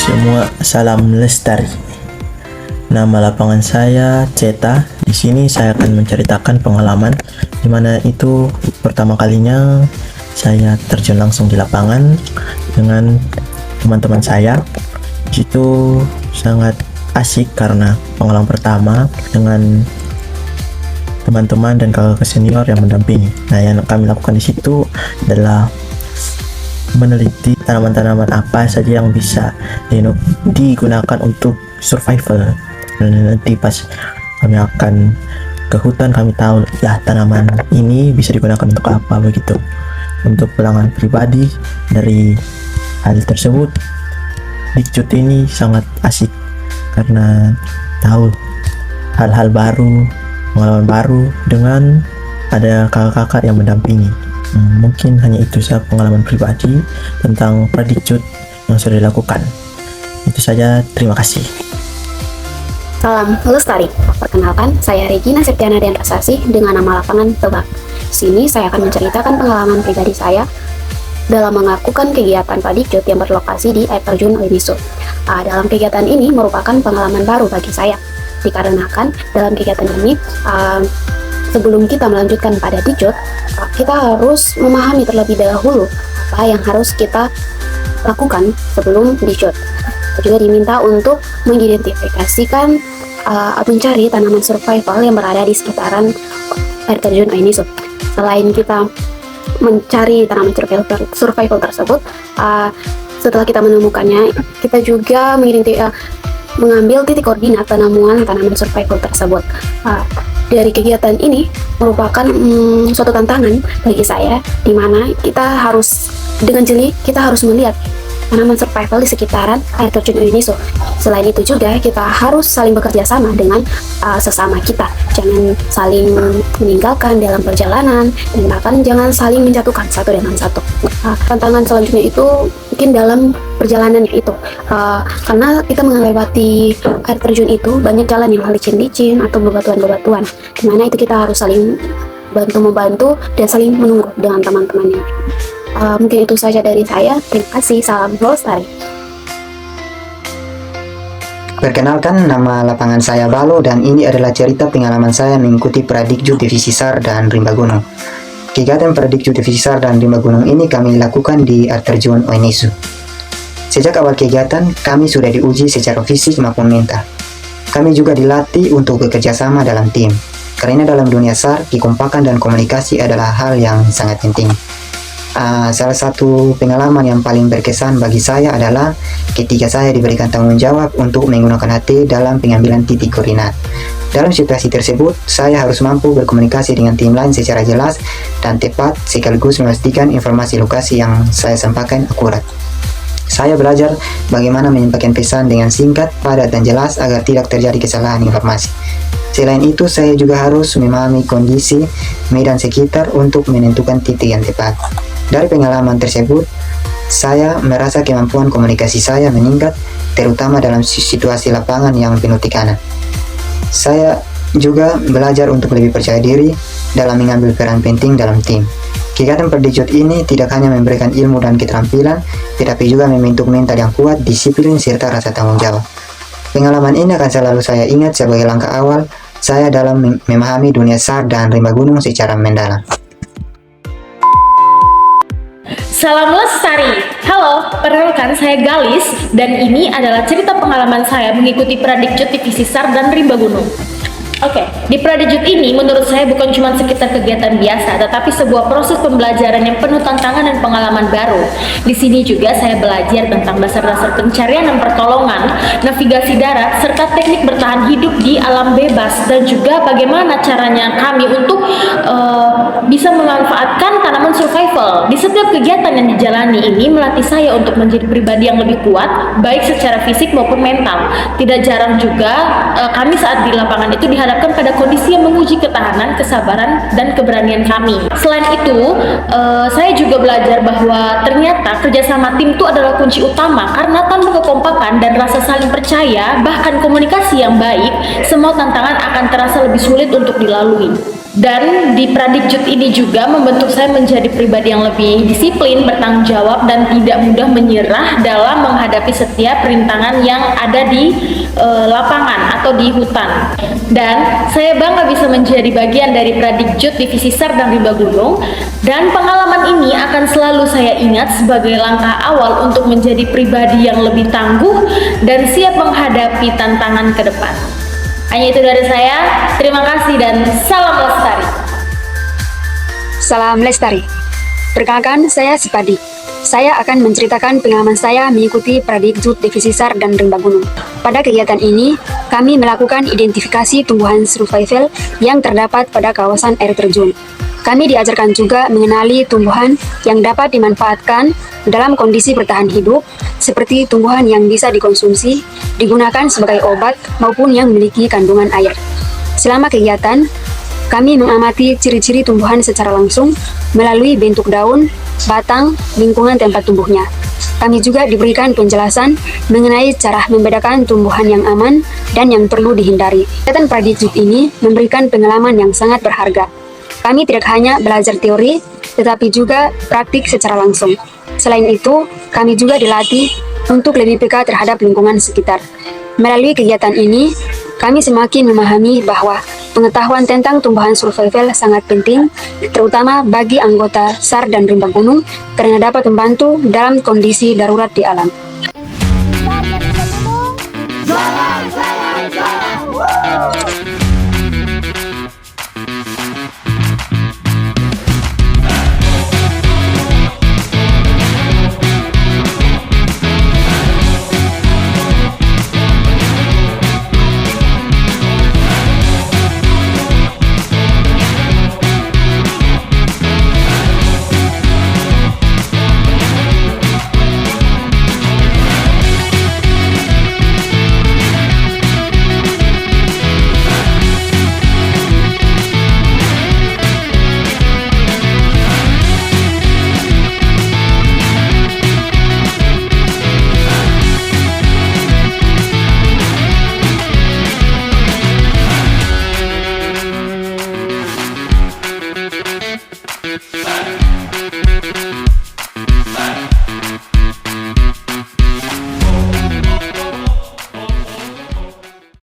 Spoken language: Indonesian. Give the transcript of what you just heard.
semua, salam lestari. Nama lapangan saya Ceta. Di sini saya akan menceritakan pengalaman di mana itu pertama kalinya saya terjun langsung di lapangan dengan teman-teman saya. Di situ sangat asik karena pengalaman pertama dengan teman-teman dan kakak senior yang mendampingi. Nah, yang kami lakukan di situ adalah meneliti tanaman-tanaman apa saja yang bisa digunakan untuk survival. Dan nanti pas kami akan ke hutan, kami tahu ya tanaman ini bisa digunakan untuk apa begitu. Untuk pelanggan pribadi dari hal tersebut, Dikjut ini sangat asik karena tahu hal-hal baru, pengalaman baru dengan ada kakak-kakak yang mendampingi. Mungkin hanya itu saja pengalaman pribadi tentang Pradikjut yang sudah dilakukan. Itu saja, terima kasih. Salam lestari. Perkenalkan, saya Regina Septiana Denrasasi dengan nama lapangan Tebak. Di sini saya akan menceritakan pengalaman pribadi saya dalam melakukan kegiatan Pradikjut yang berlokasi di air terjun Oiniso. Dalam kegiatan ini merupakan pengalaman baru bagi saya, dikarenakan dalam kegiatan ini sebelum kita melanjutkan pada Dikjut, kita harus memahami terlebih dahulu apa yang harus kita lakukan sebelum Dikjut. Kita juga diminta untuk mengidentifikasikan mencari tanaman survival yang berada di sekitaran air terjun Oiniso. Selain kita mencari tanaman survival tersebut, setelah kita menemukannya, kita juga mengambil titik koordinat penemuan tanaman survival tersebut. Dari kegiatan ini merupakan suatu tantangan bagi saya, di mana kita harus dengan jeli kita harus melihat tanaman survival di sekitaran air terjun Oiniso. Selain itu juga kita harus saling bekerja sama dengan sesama kita, jangan saling meninggalkan dalam perjalanan, dan bahkan jangan saling menjatuhkan satu dengan satu. Tantangan selanjutnya itu mungkin dalam perjalanannya itu, karena kita melewati air terjun itu banyak jalan yang licin-licin atau bebatuan-bebatuan, dimana itu kita harus saling bantu-membantu dan saling menunggu dengan teman-temannya. Mungkin itu saja dari saya. Terima kasih. Salam lestari. Perkenalkan, nama lapangan saya Balo dan ini adalah cerita pengalaman saya mengikuti Pradikjut Divisi SAR dan Rimba Gunung. Kegiatan Pradikjut Divisi SAR dan Rimba Gunung ini kami lakukan di air terjun Oiniso. Sejak awal kegiatan, kami sudah diuji secara fisik maupun mental. Kami juga dilatih untuk bekerja sama dalam tim, karena dalam dunia SAR, kekompakan dan komunikasi adalah hal yang sangat penting. Salah satu pengalaman yang paling berkesan bagi saya adalah ketika saya diberikan tanggung jawab untuk menggunakan HT dalam pengambilan titik koordinat. Dalam situasi tersebut, saya harus mampu berkomunikasi dengan tim lain secara jelas dan tepat, sekaligus memastikan informasi lokasi yang saya sampaikan akurat. Saya belajar bagaimana menyampaikan pesan dengan singkat, padat, dan jelas agar tidak terjadi kesalahan informasi. Selain itu, saya juga harus memahami kondisi medan sekitar untuk menentukan titik yang tepat. Dari pengalaman tersebut, saya merasa kemampuan komunikasi saya meningkat, terutama dalam situasi lapangan yang penuh tekanan. Saya juga belajar untuk lebih percaya diri dalam mengambil peran penting dalam tim. Kegiatan Pradikjut ini tidak hanya memberikan ilmu dan keterampilan, tetapi juga membentuk mental yang kuat, disiplin, serta rasa tanggung jawab. Pengalaman ini akan selalu saya ingat sebagai langkah awal saya dalam memahami dunia SAR dan Rimba Gunung secara mendalam. Salam lestari. Halo, perkenalkan saya Galis dan ini adalah cerita pengalaman saya mengikuti Pradikjut Divisi SAR dan Rimba Gunung. Oke, di Pradikjut ini menurut saya bukan cuma sekitar kegiatan biasa, tetapi sebuah proses pembelajaran yang penuh tantangan dan pengalaman baru. Di sini juga saya belajar tentang dasar-dasar pencarian dan pertolongan, navigasi darat, serta teknik bertahan hidup di alam bebas, dan juga bagaimana caranya kami untuk bisa memanfaatkan tanaman survival. Di setiap kegiatan yang dijalani ini melatih saya untuk menjadi pribadi yang lebih kuat, baik secara fisik maupun mental. Tidak jarang juga kami saat di lapangan itu dihadapkan dihadapkan pada kondisi yang menguji ketahanan, kesabaran, dan keberanian kami. Selain itu, saya juga belajar bahwa ternyata kerjasama tim itu adalah kunci utama, karena tanpa kekompakan dan rasa saling percaya, bahkan komunikasi yang baik, semua tantangan akan terasa lebih sulit untuk dilalui. Dan di Pradikjut ini juga membentuk saya menjadi pribadi yang lebih disiplin, bertanggung jawab, dan tidak mudah menyerah dalam menghadapi setiap rintangan yang ada di lapangan atau di hutan. Dan saya bangga bisa menjadi bagian dari Pradikjut Divisi SAR dan Rimba Gunung, dan pengalaman ini akan selalu saya ingat sebagai langkah awal untuk menjadi pribadi yang lebih tangguh dan siap menghadapi tantangan ke depan. Hanya itu dari saya, terima kasih dan salam lestari. Salam lestari. Perkenalkan, saya Sipadi. Saya akan menceritakan pengalaman saya mengikuti Pradikjut Divisi SAR dan Rimba Gunung. Pada kegiatan ini, kami melakukan identifikasi tumbuhan survival yang terdapat pada kawasan air terjun. Kami diajarkan juga mengenali tumbuhan yang dapat dimanfaatkan dalam kondisi bertahan hidup, seperti tumbuhan yang bisa dikonsumsi, digunakan sebagai obat, maupun yang memiliki kandungan air. Selama kegiatan, kami mengamati ciri-ciri tumbuhan secara langsung melalui bentuk daun, batang, lingkungan tempat tumbuhnya. Kami juga diberikan penjelasan mengenai cara membedakan tumbuhan yang aman dan yang perlu dihindari. Kegiatan Pradikjut ini memberikan pengalaman yang sangat berharga. Kami tidak hanya belajar teori, tetapi juga praktik secara langsung. Selain itu, kami juga dilatih untuk lebih peka terhadap lingkungan sekitar. Melalui kegiatan ini, kami semakin memahami bahwa pengetahuan tentang tumbuhan survival sangat penting, terutama bagi anggota SAR dan Rimba Gunung, karena dapat membantu dalam kondisi darurat di alam.